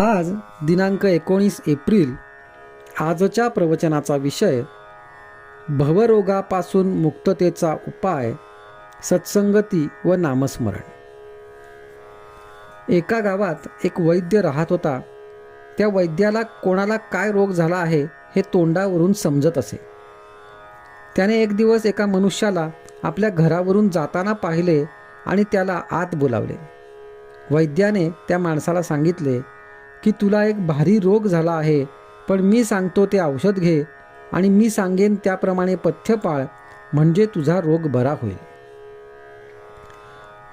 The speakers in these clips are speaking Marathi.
आज दिनांक 19 एप्रिल. आजच्या प्रवचनाचा विषय भवरोगापासून मुक्ततेचा उपाय, सत्संगती व नामस्मरण. एका गावात एक वैद्य राहत होता. त्या वैद्याला कोणाला काय रोग झाला आहे हे तोंडावरून समजत असे. त्याने एक दिवस एका मनुष्याला आपल्या घरावरून जाताना पाहिले आणि त्याला आत बोलावले. वैद्याने त्या माणसाला सांगितले की तुला एक भारी रोग झाला आहे, पण मी सांगतो ते औषध घे आणि मी सांगेन त्याप्रमाणे पथ्य पाळ, म्हणजे तुझा रोग बरा होईल.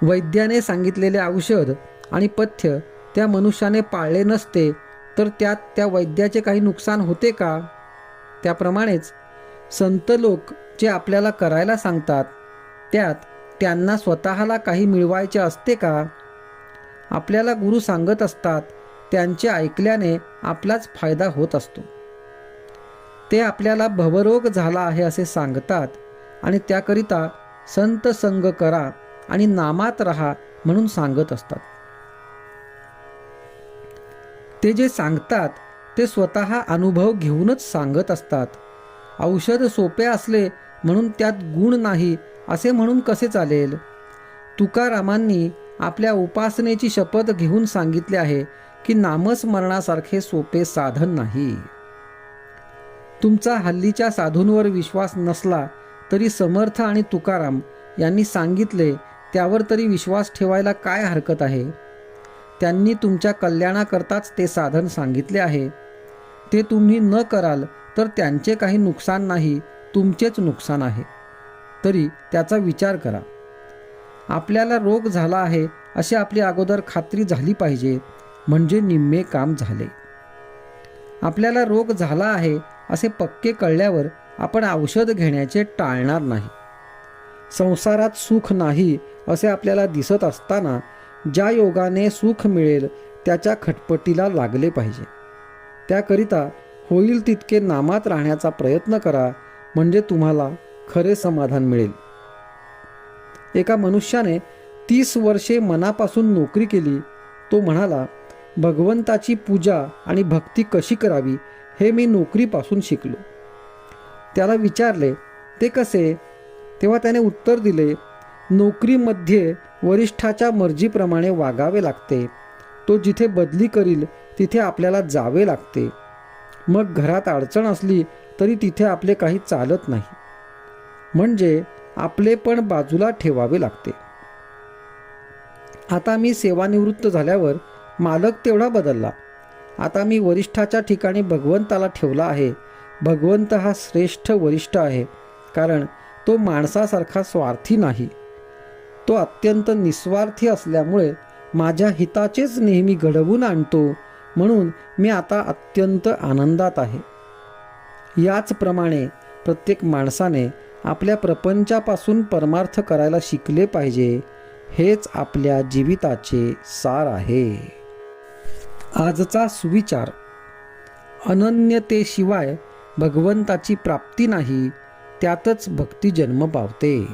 वैद्याने सांगितलेले औषध आणि पथ्य त्या मनुष्याने पाळले नसते तर त्यात त्या वैद्याचे काही नुकसान होते का? त्याप्रमाणेच संत लोक जे आपल्याला करायला सांगतात त्यात त्यांना स्वतःला काही मिळवायचे असते का? आपल्याला गुरु सांगत असतात त्यांचे ऐकल्याने आपलाच फायदा होत असतो. ते आपल्याला भवरोग झाला आहे असे सांगतात आणि त्याकरिता संत संग करा आणि नामात राहा म्हणून सांगत असतात. ते जे सांगतात ते स्वतः अनुभव घेऊनच सांगत असतात. औषध सोपे असले म्हणून त्यात गुण नाही असे म्हणून कसे चालेल? तुकारामांनी आपल्या उपासनेची शपथ घेऊन सांगितले आहे की नामस्मरणासारखे सोपे साधन नाही. तुमचा हल्लीच्या साधूंवर विश्वास नसला तरी समर्थ आणि तुकाराम यांनी सांगितले त्यावर तरी विश्वास ठेवायला काय हरकत आहे? त्यांनी तुमच्या कल्याणाकरताच ते साधन सांगितले आहे. ते तुम्ही न कराल तर त्यांचे काही नुकसान नाही, तुमचेच नुकसान आहे. तरी त्याचा विचार करा. आपल्याला रोग झाला आहे अशी आपली अगोदर खात्री झाली पाहिजे, म्हणजे निम्मे काम झाले. आपल्याला रोग झाला आहे असे पक्के कळल्यावर आपण औषध घेण्याचे टाळणार नाही. संसारात सुख नाही असे आपल्याला दिसत असताना ज्या योगाने सुख मिळेल त्याच्या खटपटीला लागले पाहिजे. त्याकरिता होईल तितके नामात राहण्याचा प्रयत्न करा, म्हणजे तुम्हाला खरे समाधान मिळेल. एका मनुष्याने 30 वर्षे मनापासून नोकरी केली. तो म्हणाला, भगवंताची पूजा आणि भक्ती कशी करावी हे मी नोकरीपासून शिकलो. त्याला विचारले, ते कसे? तेव्हा त्याने उत्तर दिले, नोकरीमध्ये वरिष्ठाच्या मर्जीप्रमाणे वागावे लागते. तो जिथे बदली करील तिथे आपल्याला जावे लागते. मग घरात अडचण असली तरी तिथे आपले काही चालत नाही, म्हणजे आपले पण बाजूला ठेवावे लागते. आता मी सेवानिवृत्त झाल्यावर मालक तेवढा बदलला. आता मी वरिष्ठाच्या ठिकाणी भगवंताला ठेवला आहे. भगवंत हा श्रेष्ठ वरिष्ठ आहे, कारण तो माणसासारखा स्वार्थी नाही. तो अत्यंत निस्वार्थी असल्यामुळे माझ्या हिताचेच नेहमी घडवून आणतो, म्हणून मी आता अत्यंत आनंदात आहे. याचप्रमाणे प्रत्येक माणसाने आपल्या प्रपंचापासून परमार्थ करायला शिकले पाहिजे. हेच आपल्या जीविताचे सार आहे. आजचा सुविचार, अनन्यतेशिवाय भगवंताची प्राप्ती नाही, त्यातच भक्ती जन्म पावते.